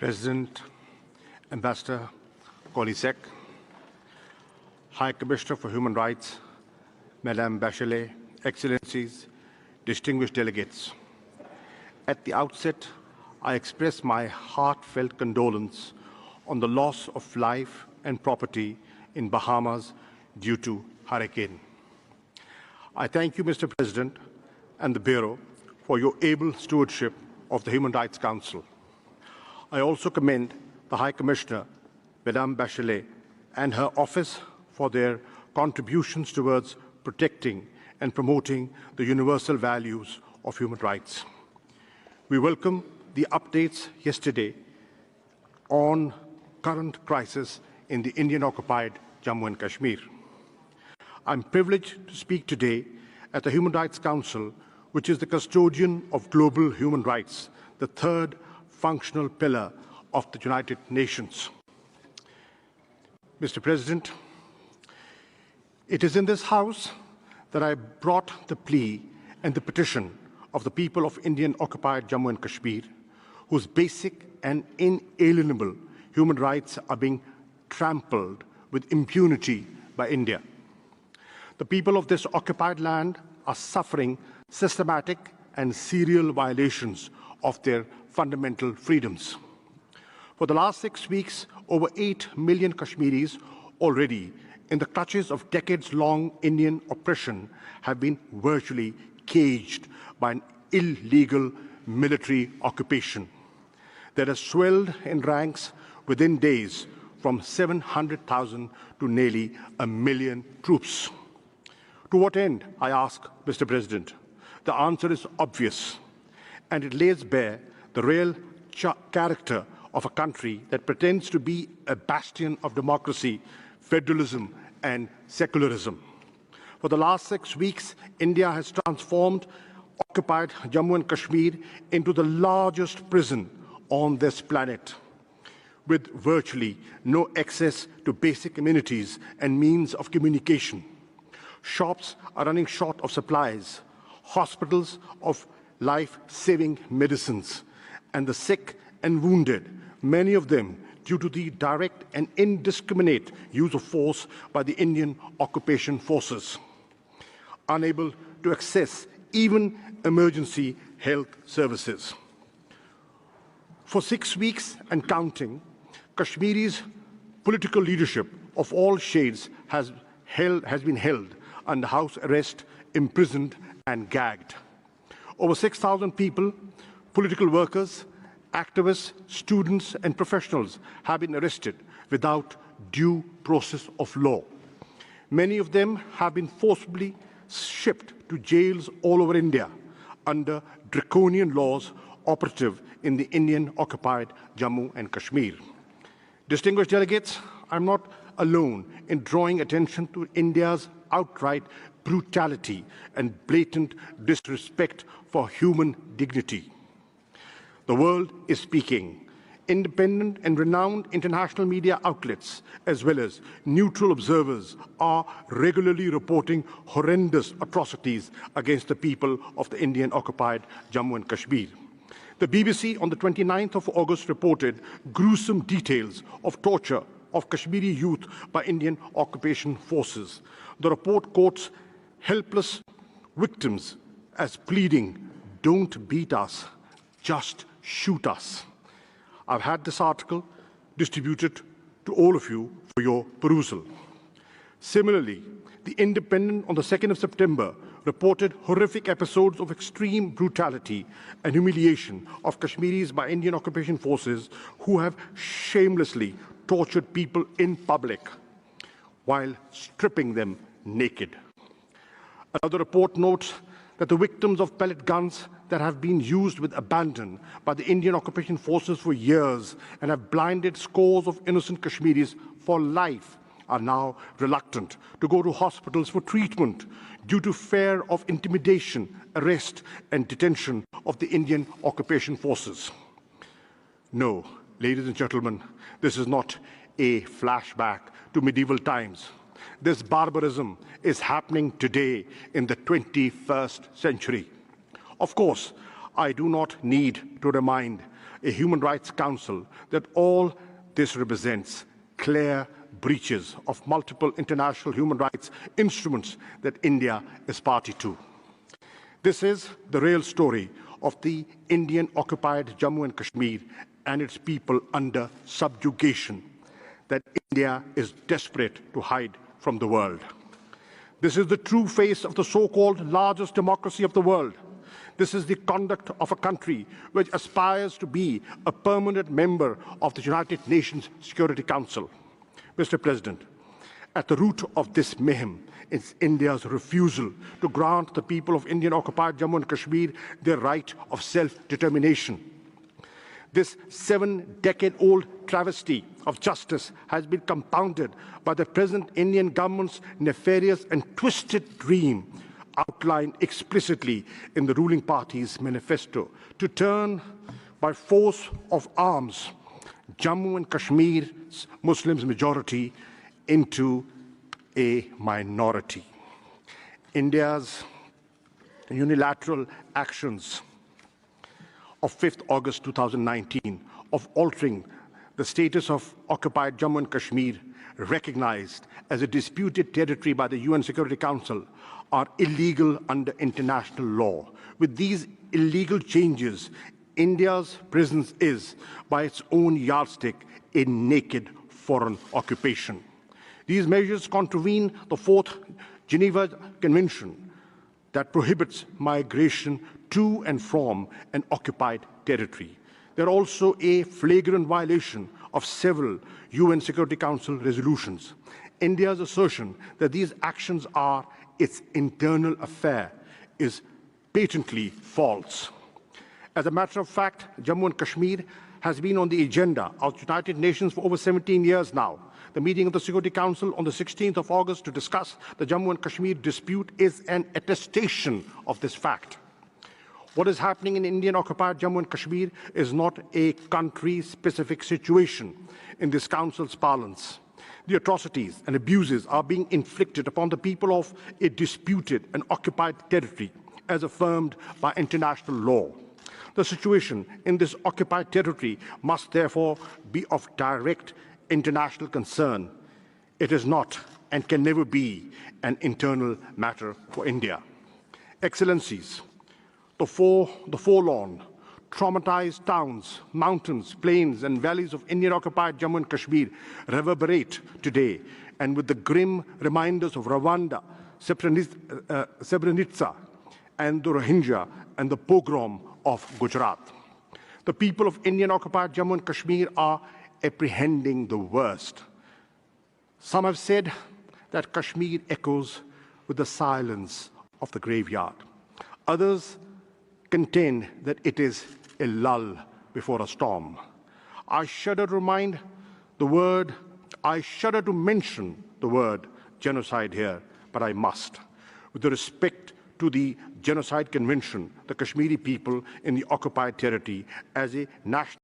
President, Ambassador Kolisek, High Commissioner for Human Rights, Madame Bachelet, Excellencies, distinguished delegates. At the outset, I express my heartfelt condolence on the loss of life and property in Bahamas due to hurricane. I thank you, Mr. President, and the Bureau for your able stewardship of the Human Rights Council. I also commend the High Commissioner, Madame Bachelet, and her office for their contributions towards protecting and promoting the universal values of human rights. We welcome the updates yesterday on current crisis in the Indian-occupied Jammu and Kashmir. I'm privileged to speak today at the Human Rights Council, which is the custodian of global human rights, the third functional pillar of the United Nations. Mr. President, it is in this House that I brought the plea and the petition of the people of Indian-occupied Jammu and Kashmir, whose basic and inalienable human rights are being trampled with impunity by India. The people of this occupied land are suffering systematic and serial violations of their fundamental freedoms. For the last 6 weeks, over 8 million Kashmiris, already in the clutches of decades-long Indian oppression, have been virtually caged by an illegal military occupation that has swelled in ranks within days from 700,000 to nearly 1 million troops. To what end, I ask, Mr. President? The answer is obvious, and it lays bare the real character of a country that pretends to be a bastion of democracy, federalism, and secularism. For the last 6 weeks, India has transformed occupied Jammu and Kashmir into the largest prison on this planet, with virtually no access to basic amenities and means of communication. Shops are running short of supplies, hospitals of life-saving medicines, and the sick and wounded, many of them due to the direct and indiscriminate use of force by the Indian occupation forces, unable to access even emergency health services. For 6 weeks and counting, Kashmiri's political leadership of all shades has been held under house arrest, imprisoned, and gagged. Over 6,000 people, political workers, activists, students, and professionals have been arrested without due process of law. Many of them have been forcibly shipped to jails all over India under draconian laws operative in the Indian-occupied Jammu and Kashmir. Distinguished delegates, I'm not alone in drawing attention to India's outright brutality and blatant disrespect for human dignity. The world is speaking. Independent and renowned international media outlets, as well as neutral observers, are regularly reporting horrendous atrocities against the people of the Indian-occupied Jammu and Kashmir. The BBC on the 29th of August reported gruesome details of torture of Kashmiri youth by Indian occupation forces. The report quotes helpless victims as pleading, "Don't beat us, just shoot us." I've had this article distributed to all of you for your perusal. Similarly, The Independent on the 2nd of September reported horrific episodes of extreme brutality and humiliation of Kashmiris by Indian occupation forces who have shamelessly tortured people in public while stripping them naked. Another report notes that the victims of pellet guns that have been used with abandon by the Indian occupation forces for years and have blinded scores of innocent Kashmiris for life are now reluctant to go to hospitals for treatment due to fear of intimidation, arrest, and detention of the Indian occupation forces. No, ladies and gentlemen, this is not a flashback to medieval times. This barbarism is happening today in the 21st century. Of course, I do not need to remind a Human Rights Council, that all this represents clear breaches of multiple international human rights instruments that India is party to. This is the real story of the Indian-occupied Jammu and Kashmir and its people under subjugation that India is desperate to hide from the world. This is the true face of the so-called largest democracy of the world. This is the conduct of a country which aspires to be a permanent member of the United Nations Security Council. Mr. President, at the root of this mayhem is India's refusal to grant the people of Indian-occupied Jammu and Kashmir their right of self-determination. This 7-decade-old travesty of justice has been compounded by the present Indian government's nefarious and twisted dream outlined explicitly in the ruling party's manifesto to turn by force of arms Jammu and Kashmir's Muslims majority into a minority. India's unilateral actions of 5th August 2019 of altering the status of occupied Jammu and Kashmir, recognized as a disputed territory by the UN Security Council, are illegal under international law. With these illegal changes, India's presence is, by its own yardstick, a naked foreign occupation. These measures contravene the 4th Geneva Convention that prohibits migration to and from an occupied territory. They're also a flagrant violation of several UN Security Council resolutions. India's assertion that these actions are its internal affair is patently false. As a matter of fact, Jammu and Kashmir has been on the agenda of the United Nations for over 17 years now. The meeting of the Security Council on the 16th of August to discuss the Jammu and Kashmir dispute is an attestation of this fact. What is happening in Indian-occupied Jammu and Kashmir is not a country-specific situation in this Council's parlance. The atrocities and abuses are being inflicted upon the people of a disputed and occupied territory, as affirmed by international law. The situation in this occupied territory must therefore be of direct international concern. It is not and can never be an internal matter for India. Excellencies, the forlorn, traumatized towns, mountains, plains, and valleys of Indian-occupied Jammu and Kashmir reverberate today, and with the grim reminders of Rwanda, Srebrenica, and the Rohingya, and the pogrom of Gujarat. The people of Indian-occupied Jammu and Kashmir are apprehending the worst. Some have said that Kashmir echoes with the silence of the graveyard. Others contend that it is a lull before a storm. I shudder to mention the word genocide here, but I must. With respect to the Genocide Convention, the Kashmiri people in the occupied territory as a national